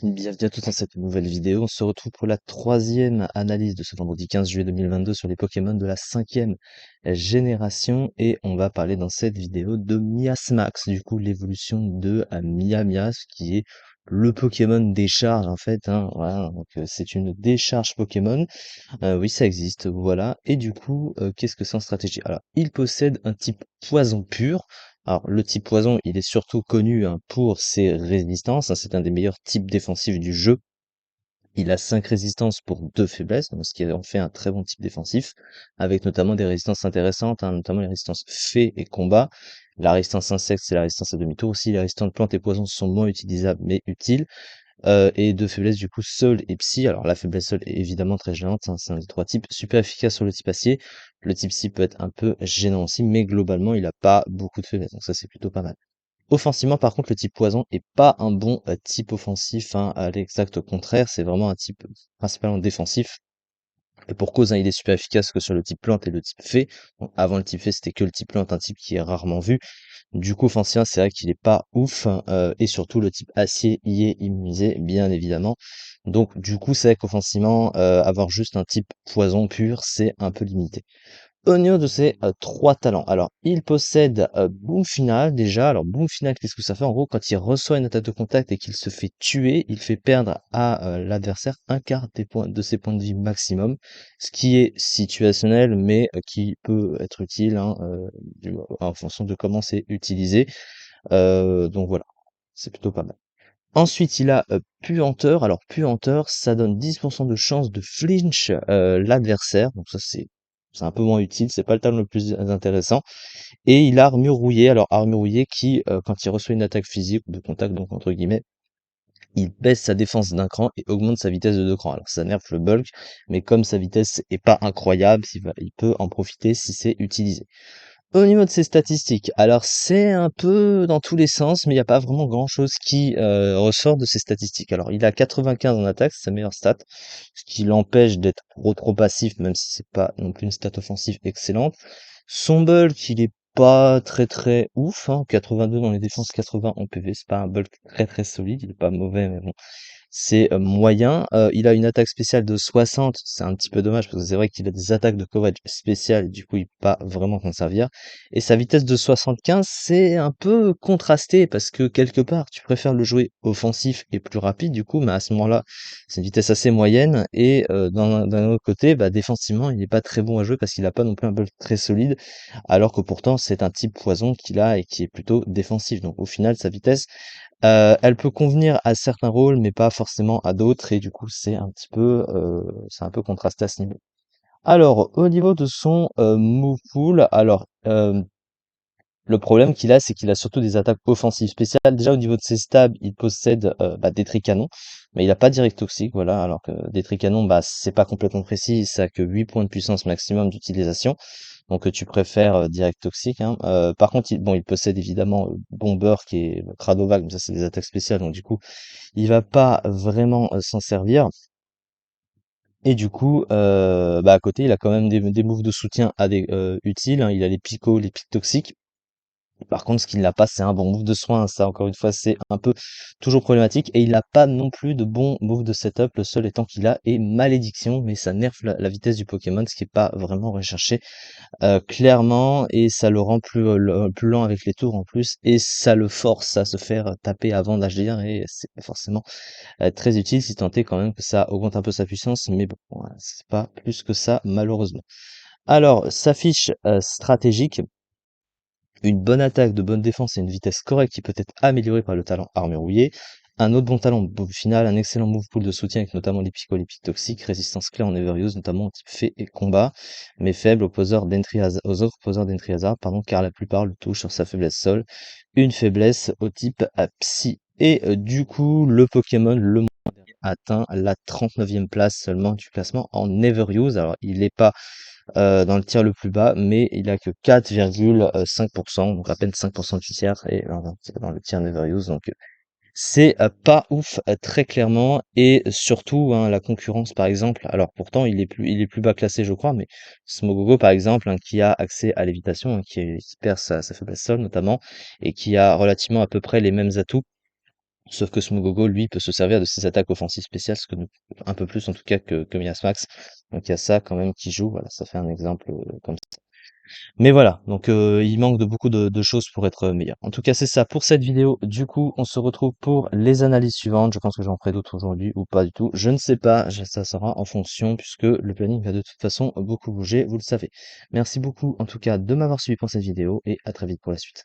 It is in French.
Bienvenue à tous dans cette nouvelle vidéo. On se retrouve pour la troisième analyse de ce vendredi 15 juillet 2022 sur les Pokémon de la cinquième génération et on va parler dans cette vidéo de Miasmax, du coup l'évolution de Miamias qui est le Pokémon décharge en fait, hein, voilà, donc c'est une décharge Pokémon. Oui, ça existe, voilà. Et du coup, qu'est-ce que c'est en stratégie? Alors, il possède un type poison pur. Alors, le type poison, il est surtout connu hein, pour ses résistances, hein, c'est un des meilleurs types défensifs du jeu. Il a 5 résistances pour 2 faiblesses, donc ce qui en fait un très bon type défensif, avec notamment des résistances intéressantes, hein, notamment les résistances fée et combat. La résistance insecte, c'est la résistance à demi-tour aussi. Les résistances plantes et poisons sont moins utilisables mais utiles. Et de faiblesse du coup sol et psy. Alors la faiblesse sol est évidemment très gênante, hein, c'est un des trois types, super efficace sur le type acier. Le type psy peut être un peu gênant aussi, mais globalement il a pas beaucoup de faiblesse, donc ça c'est plutôt pas mal. Offensivement par contre le type poison est pas un bon type offensif, hein, à l'exact contraire, c'est vraiment un type principalement défensif. Et pour cause, hein, il est super efficace que sur le type plante et le type fée. Donc, avant le type fée, c'était que le type plante, un type qui est rarement vu. Du coup, offensivement, c'est vrai qu'il est pas ouf, hein, et surtout le type acier y est immunisé, bien évidemment. Donc, du coup, c'est vrai qu'offensivement, avoir juste un type poison pur, c'est un peu limité. Au niveau de ses 3 talents, alors il possède, Boom Final déjà. Alors Boom Final, qu'est-ce que ça fait? En gros, quand il reçoit une attaque de contact et qu'il se fait tuer, il fait perdre à, l'adversaire un quart de ses points de vie maximum, ce qui est situationnel, mais qui peut être utile, hein, en fonction de comment c'est utilisé. Donc voilà, c'est plutôt pas mal. Ensuite, il a, Puanteur. Alors Puanteur, ça donne 10 de chance de flinch, l'adversaire, donc ça c'est un peu moins utile, c'est pas le talent le plus intéressant. Et il a Armure Rouillée. Alors Armure Rouillée qui, quand il reçoit une attaque physique ou de contact donc entre guillemets, il baisse sa défense d'un cran et augmente sa vitesse de 2 crans. Alors ça nerf le bulk, mais comme sa vitesse est pas incroyable, il peut en profiter si c'est utilisé. Au niveau de ses statistiques, alors c'est un peu dans tous les sens, mais il n'y a pas vraiment grand-chose qui ressort de ses statistiques. Alors il a 95 en attaque, c'est sa meilleure stat, ce qui l'empêche d'être trop passif, même si c'est pas non plus une stat offensive excellente. Son bulk, il est pas très ouf, hein, 82 dans les défenses, 80 en PV, c'est pas un bulk très solide, il est pas mauvais, mais bon, c'est moyen. Il a une attaque spéciale de 60, c'est un petit peu dommage parce que c'est vrai qu'il a des attaques de coverage spéciales et du coup il peut pas vraiment s'en servir. Et sa vitesse de 75, c'est un peu contrasté parce que quelque part tu préfères le jouer offensif et plus rapide du coup, mais à ce moment-là c'est une vitesse assez moyenne et d'un autre côté, bah, défensivement il n'est pas très bon à jouer parce qu'il a pas non plus un build très solide, alors que pourtant c'est un type poison qu'il a et qui est plutôt défensif. Donc au final sa vitesse elle peut convenir à certains rôles, mais pas forcément à d'autres, et du coup, c'est un peu contrasté à ce niveau. Alors, au niveau de son move pool, alors, le problème qu'il a, c'est qu'il a surtout des attaques offensives spéciales. Déjà, au niveau de ses stabs, il possède bah, des tricanons, mais il a pas direct toxique, voilà, alors que des tricanons, bah, c'est pas complètement précis, ça a que 8 points de puissance maximum d'utilisation. Donc tu préfères direct toxique, hein. Par contre, il possède évidemment Bomber qui est Cradovac, mais ça c'est des attaques spéciales, donc du coup, il va pas vraiment s'en servir. Et du coup, bah à côté, il a quand même des moves de soutien utiles, hein. Il a les picots, les pics toxiques. Par contre, ce qu'il n'a pas, c'est un bon move de soin. Ça, encore une fois, c'est un peu toujours problématique. Et il n'a pas non plus de bon move de setup. Le seul étant qu'il a est malédiction, mais ça nerf la vitesse du Pokémon, ce qui est pas vraiment recherché clairement. Et ça le rend plus lent avec les tours en plus. Et ça le force à se faire taper avant d'agir. Et c'est pas forcément très utile si tant est quand même que ça augmente un peu sa puissance. Mais bon, voilà, c'est pas plus que ça, malheureusement. Alors, sa fiche stratégique. Une bonne attaque, de bonne défense et une vitesse correcte qui peut être améliorée par le talent armure rouillée. Un autre bon talent, boom final, un excellent move pool de soutien avec notamment les picolépiques toxiques, résistance claire en Everuse, notamment au type fée et combat, mais faible aux autres opposeurs d'Entry Hazard, pardon, car la plupart le touchent sur sa faiblesse sol. Une faiblesse au type psy. Et du coup, le Pokémon, le moins atteint la 39e place seulement du classement en Everuse. Alors, il n'est pas dans le tiers le plus bas, mais il a que 4,5%, donc à peine 5% du tiers, et dans le tiers Never-Use, donc c'est pas ouf très clairement, et surtout hein, la concurrence par exemple, alors pourtant il est plus bas classé je crois, mais Smogogo par exemple, hein, qui a accès à l'évitation, hein, qui perd sa faiblesse sol notamment, et qui a relativement à peu près les mêmes atouts Sauf que Smogogo, lui, peut se servir de ses attaques offensives spéciales, ce que un peu plus en tout cas que Miasmax. Donc il y a ça quand même qui joue. Voilà, ça fait un exemple comme ça. Mais voilà, donc il manque de beaucoup de choses pour être meilleur. En tout cas, c'est ça pour cette vidéo. Du coup, on se retrouve pour les analyses suivantes. Je pense que j'en ferai d'autres aujourd'hui ou pas du tout. Je ne sais pas, ça sera en fonction puisque le planning va de toute façon beaucoup bouger, vous le savez. Merci beaucoup en tout cas de m'avoir suivi pour cette vidéo et à très vite pour la suite.